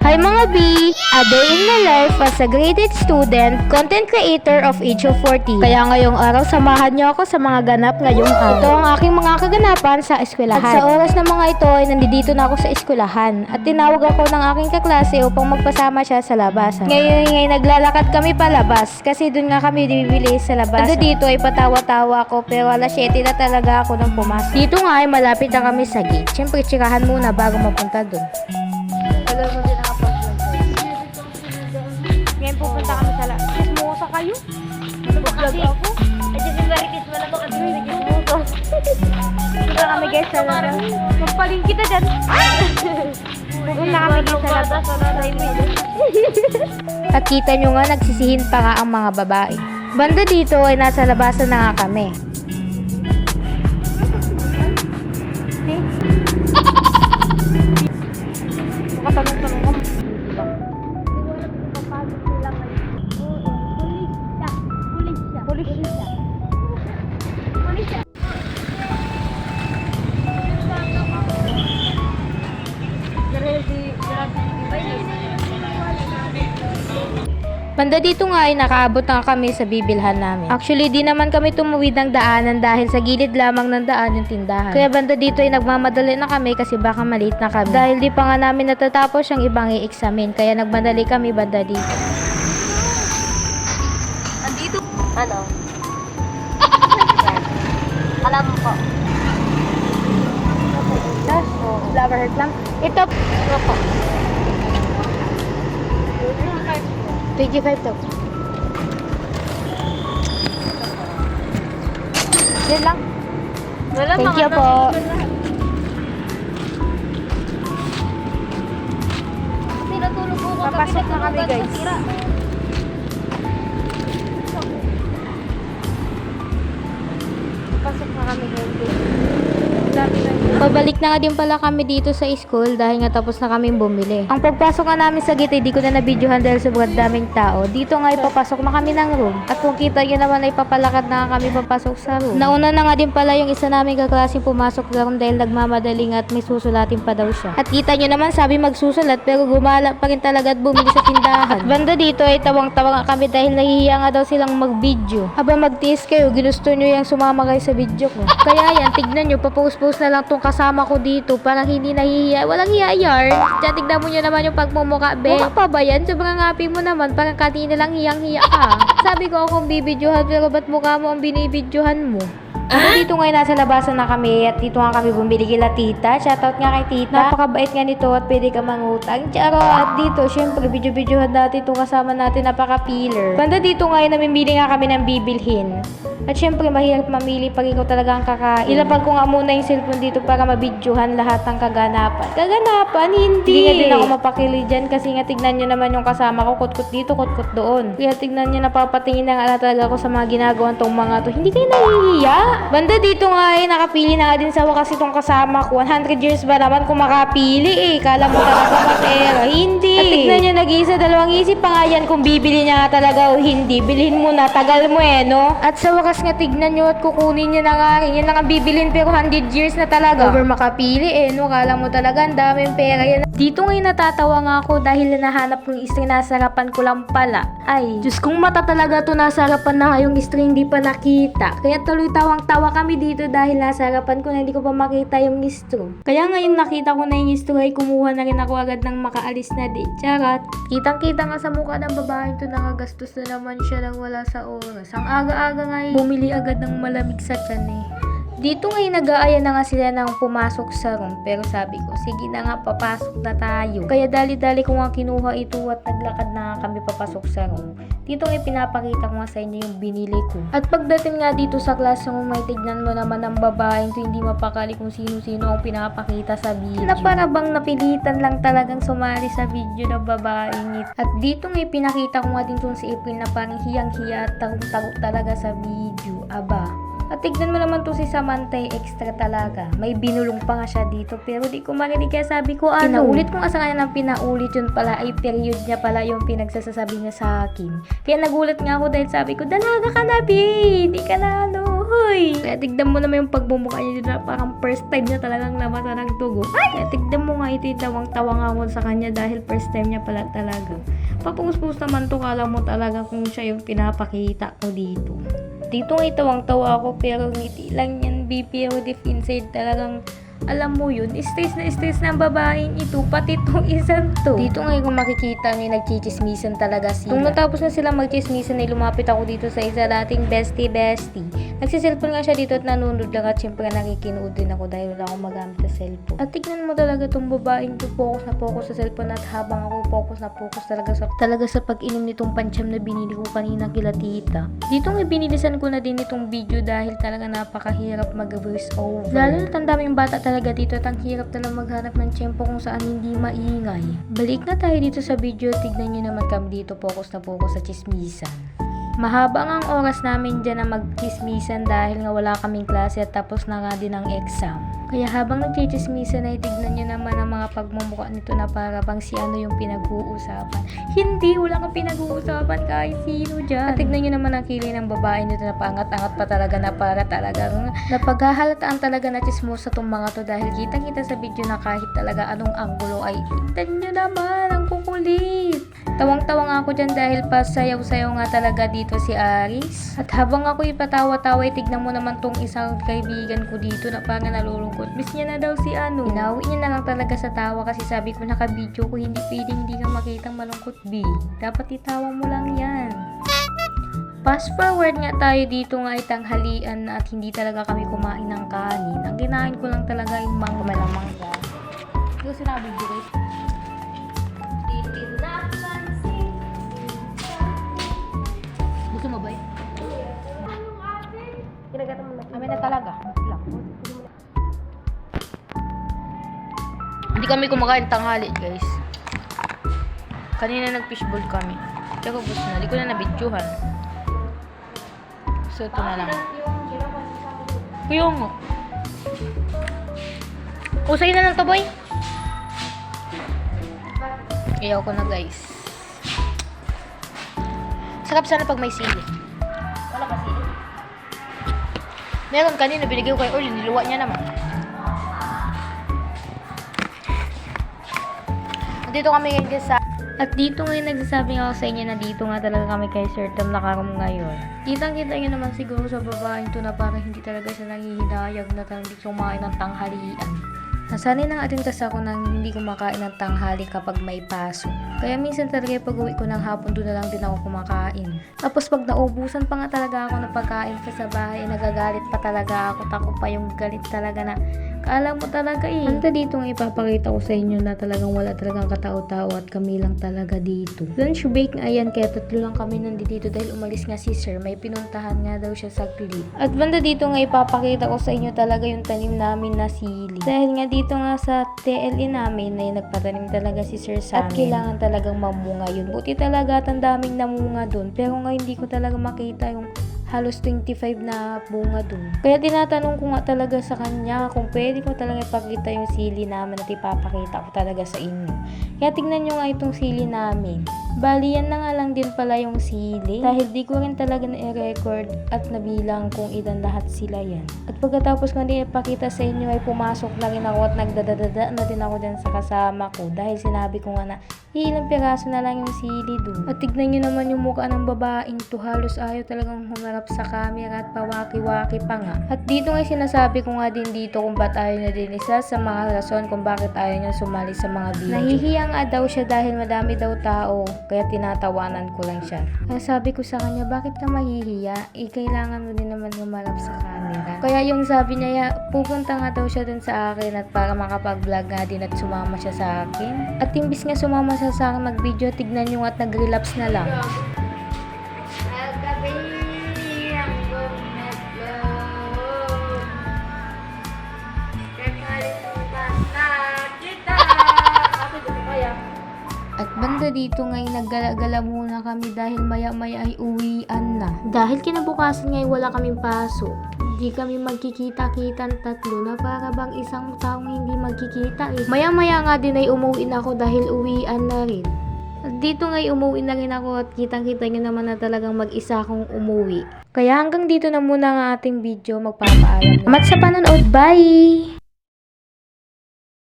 Hi mga B! A day in my life as a graded student, content creator of age of 40. Kaya ngayong araw, samahan niyo ako sa mga ganap ngayong araw. Ito ang aking mga kaganapan sa eskwelahan. At sa oras ng mga ito ay nandito na ako sa eskwelahan. At tinawag ako ng aking kaklase upang magpasama siya sa labasan. Ngayon ay naglalakad kami palabas kasi dun nga kami bibili sa labasan. At dito ay patawa-tawa ako pero alas 7 na talaga ako nang pumasok. Dito nga ay malapit na kami sa gate. Siyempre, tsikahan muna bago mapunta dun. Alam mo din nakapag-vlog. Ngayon pupunta kami sa lahat. Kismosa kayo? Ano ba kasi? Ako? Ay, dyan yung maritis. Wala ba kasi kismosa? Punta kami guys sa lahat. Magpaling kita dyan. Pupunta kami guys sa lahat. At kita nyo nga, nagsisihin pa nga ang mga babae. Banda dito ay nasa labasan na nga kami. Tanong-tanong ko. Pulis siya. Banda dito nga ay nakaabot na kami sa bibilhan namin. Actually, di naman kami tumuwid ng daanan dahil sa gilid lamang ng daan yung tindahan. Kaya banda dito ay nagmamadali na kami kasi baka malate na kami. Dahil di pa nga namin natatapos yung ibang i-examine. Kaya nagmadali kami banda dito. Andito? Ano? Alam mo po. Flower heart lang. Ito. Ano po? 25 to. Yan lang. Wala Thank you po. Kasi natulog po ako. Papasok na kami, guys. Papasok na kami guys. Pabalik na nga din pala kami dito sa school dahil nga tapos na kami bumili. Ang pagpasok nga namin sa gate, di ko na nabidyohan dahil sobrang daming tao. Dito nga ipapasok na kami ng room. At kung kita nyo naman ay papalakad na nga kami papasok sa room. Nauna na nga din pala yung isa naming kaklaseng pumasok sa room dahil nagmamadaling at may susulatin pa daw siya. At kita nyo naman sabi magsusulat pero gumala pa rin talaga at bumili sa tindahan. At banda dito ay tawang-tawa nga kami dahil nahihiya nga daw silang mag-video. Aba magtiis kayo, ginusto nyo yung sumama kayo sa video ko. Kaya yan, tignan nyo, papost-post na lang tong kasama ko dito parang hindi nahihiya. Walang hiya-yar. Diyan, tignan mo nyo naman yung pagmumukha, be. Mukha pa ba yan? Sobrang happy mo naman. Parang kanina lang hiyang-hiya ka. Sabi ko akong bibidyohan pero ba't mukha mo ang binibidyohan mo? Dito ngayon nasa labasan na kami at dito nga kami bumili kila tita. Shoutout nga kay tita. Napakabait nga nito at pwede ka mangutang. Charo! At dito, syempre, video-videohan natin itong kasama natin napaka-pillar. Banda dito ngayon namimili nga kami ng bibilhin. At syempre, mahirap mamili pag ikaw talaga ang kakain. Ilapag ko nga muna yung cellphone dito para mabidyohan lahat ng kaganapan. Kaganapan? Hindi! Hindi nga din ako mapakili dyan kasi nga tignan nyo naman yung kasama ko. Kutkut dito, kutkut doon. Kaya tignan nyo, napapatingin na nga talaga ako sa mga ginagawa tong mga to. Hindi kayo nahihiya? Banda dito nga nakapili na nga din sa wakas itong kasama ko. 100 years ba naman kung makapili Kala mo talaga mapera. Hindi! At tignan nyo, nag-iisa, dalawang isip pa nga yan kung bibili niya nga talaga o hindi. Bilhin mo na, tagal mo no? At sa wakas nga tignan nyo at kukunin nyo na nga rin. Yan na nga bibilin pero 100 years na talaga. Over makapili no? Kala mo talaga ang daming pera yan. Dito ngayon natatawa nga ako dahil nahanap kong string nasa harapan ko lang pala. Ay, Diyos kong mata talaga to, nasa harapan na yung string di pa nakita. Kaya tuloy tawang-tawa kami dito dahil nasa harapan ko na hindi ko pa makita yung string. Kaya ngayon nakita ko na yung string ay kumuha na rin ako agad ng makaalis na din. Charot. Kitang-kita nga sa mukha ng babaeng to, nakagastos na naman siya nang wala sa oras. Ang aga-aga nga bumili agad ng malamig sa tiyan Dito ngayon nag-aaya na nga sila ng pumasok sa room pero sabi ko, sige na nga papasok na tayo. Kaya dali-dali ko nga kinuha ito at naglakad na nga kami papasok sa room. Dito ngayon pinapakita ko nga sa inyo yung binili ko. At pagdating nga dito sa classroom, may tignan mo naman ng babaeng to, hindi mapakali kung sino-sino ang pinapakita sa video. Na para bang napilitan lang talagang sumali sa video ng babaeng ito. At dito ngayon pinakita ko nga din kung si April na parang hiyang-hiya at tarong-tarong talaga sa video. Aba. At tignan mo naman to si Samantha, extra talaga. May binulong pa nga siya dito pero di ko marinig kaya sabi ko pinaulit ko nga sa kanya ng pinaulit, yun pala ay period niya pala yung pinagsasasabi niya sa akin. Kaya nagulat nga ako dahil sabi ko, dalaga ka na, B! Di ka na Uy! Kaya tignan mo naman yung pagmumukha niya dito na parang first time niya talagang namata ng dugo. Ay! Kaya tignan mo nga ito yung tawang-tawa nga ako sa kanya dahil first time niya pala talaga. Papungus-pungus naman to, kala mo talaga kung siya yung pinapakita ko dito. Dito nga itawang-tawa ako pero ngiti lang yan, BPO deep inside talagang alam mo yun, stress na ang babaeng ito, pati itong isang to. Dito nga kung makikita niyo, nagchichismisan talaga sila. Nung natapos na sila magchismisan, ay lumapit ako dito sa isa dating bestie. Nagsiselfon nga siya dito at nanonood lang at syempre nakikinood din ako dahil wala akong magamit sa cellphone. At tignan mo talaga itong babaeng to, focus na focus sa cellphone at habang ako focus na focus talaga sa pag-inom nitong pancham na binili ko kanina kila tita. Dito nga binilisan ko na din itong video dahil talaga napakahirap mag-voice over. Lalo na ang daming bata talaga dito at ang hirap talaga maghanap ng tiyempo kung saan hindi maingay. Balik na tayo dito sa video, tignan nyo naman kami dito focus na focus sa chismisan. Mahaba nga ang oras namin dyan na magchismisan dahil nga wala kaming klase at tapos na nga din ang exam. Kaya habang nagchichismisan ay tignan nyo naman ang mga pagmumukha nito na para bang si ano yung pinag-uusapan. Hindi, wala kang pinag-uusapan kahit sino dyan. At tignan nyo naman ang kilay ng babae nito na pangat-angat pa talaga na para talagang napaghahalataan talaga na chismosa tong mga to dahil kitang-kita sa video na kahit talaga anong anggulo ay tignan nyo naman ang kukulit. Tawang-tawang ako dyan dahil pasayaw-sayaw nga talaga dito si Aris. At habang ako ipatawa-tawa, tignan mo naman tong isang kaibigan ko dito na parang nalulungkot. Miss niya na daw si ano. Inawi niya na lang talaga sa tawa kasi sabi ko naka-video ko, hindi pwedeng hindi ka makitang malungkot, B. Dapat itawa mo lang yan. Fast forward nga tayo dito nga ay tanghalian na at hindi talaga kami kumain ng kanin. Ang kinain ko lang talaga yung mangga. Ito sinabi ko guys. Gusto mo ba yun? Kami na talaga. Hindi kami kumakain tanghali, guys. Kanina nag-fishbowl kami. Tsaka gusto na. Hindi ko na nabidyohan. So, ito na lang. Kuya nga. Usay na lang to, boy. Iyaw ko na, guys. Sarap sana pag may sili. Wala ba sili? Meron kanina, binigay ko kay Orly, niluwa niya naman. Dito kami ngayon guys sa... At dito ngayon nagsasabi ako sa inyo na dito nga talaga kami kay Sir Tom nakaroon ngayon. Kitang-kita nyo naman siguro sa babaeng to na parang hindi talaga siya nangihinayag na talagang hindi kumain ng tanghalian. Nasanay na nga din kasi ako nang hindi kumakain ng tanghali kapag may pasok. Kaya minsan talaga pag uwi ko ng hapon doon na lang din ako kumakain. Tapos pag naubusan pa nga talaga ako ng pagkain sa bahay, nagagalit pa talaga ako. Tako pa yung galit talaga na kala mo talaga eh. Hanta dito nga ipapakita ko sa inyo na talagang wala talagang katao-tao at kami lang talaga dito. Lunch break nga yan kaya tatlo lang kami nandito dahil umalis nga si Sir. May pinuntahan nga daw siya sa clip. At banda dito nga ipapakita ko sa inyo talaga yung tanim namin na sili. Dahil nga dito nga sa TLE namin ay nagpatanim talaga si Sir sa amin. At kailangan talagang mamunga yun. Buti talaga at ang daming namunga dun. Pero nga hindi ko talaga makita yung halos 25 na bunga dun. Kaya tinatanong ko nga talaga sa kanya kung pwede ko talaga ipakita yung sili namin at ipapakita ko talaga sa inyo. Kaya tignan nyo nga itong sili namin. Bali, yan na nga lang din pala yung sili. Dahil di ko rin talaga na-record at nabilang kung ilan lahat sila yan. At pagkatapos ko din ipakita sa inyo ay pumasok na rin ako at nagdadadada na din ako din sa kasama ko. Dahil sinabi ko nga na ilang piraso na lang yung sili dun. At tignan nyo naman yung mukha ng babaeng to. Halos ayaw talagang humarap sa camera at pawaki-waki pa nga. At dito nga sinasabi ko nga din dito kung ba't ayaw na din isa sa mga rason kung bakit ayaw niya sumali sa mga video. Nahihiya nga daw siya dahil madami daw tao. Kaya tinatawanan ko lang siya. Kaya sabi ko sa kanya, bakit ka mahihiya? Kailangan mo din naman humarap sa camera. Kaya yung sabi niya, pupunta nga daw siya dun sa akin at para makapag-vlog nga din at sumama siya sa akin. At imbis nga sumama siya sa akin mag-video, tignan nyo at nag-relapse na lang. At banda dito ngayon naggala-gala muna kami dahil maya-maya ay uwian na. Dahil kinabukasan ngayon wala kaming pasok. Hindi kami magkikita-kita tatlo na para bang isang taong hindi magkikita eh. Maya-maya nga din ay umuwi na ako dahil uwian na rin. At dito ngay umuwi na rin ako at kitang-kita nyo naman na talagang mag-isa akong umuwi. Kaya hanggang dito na muna ang ating video. Magpapaalam na. Salamat sa panonood. Bye!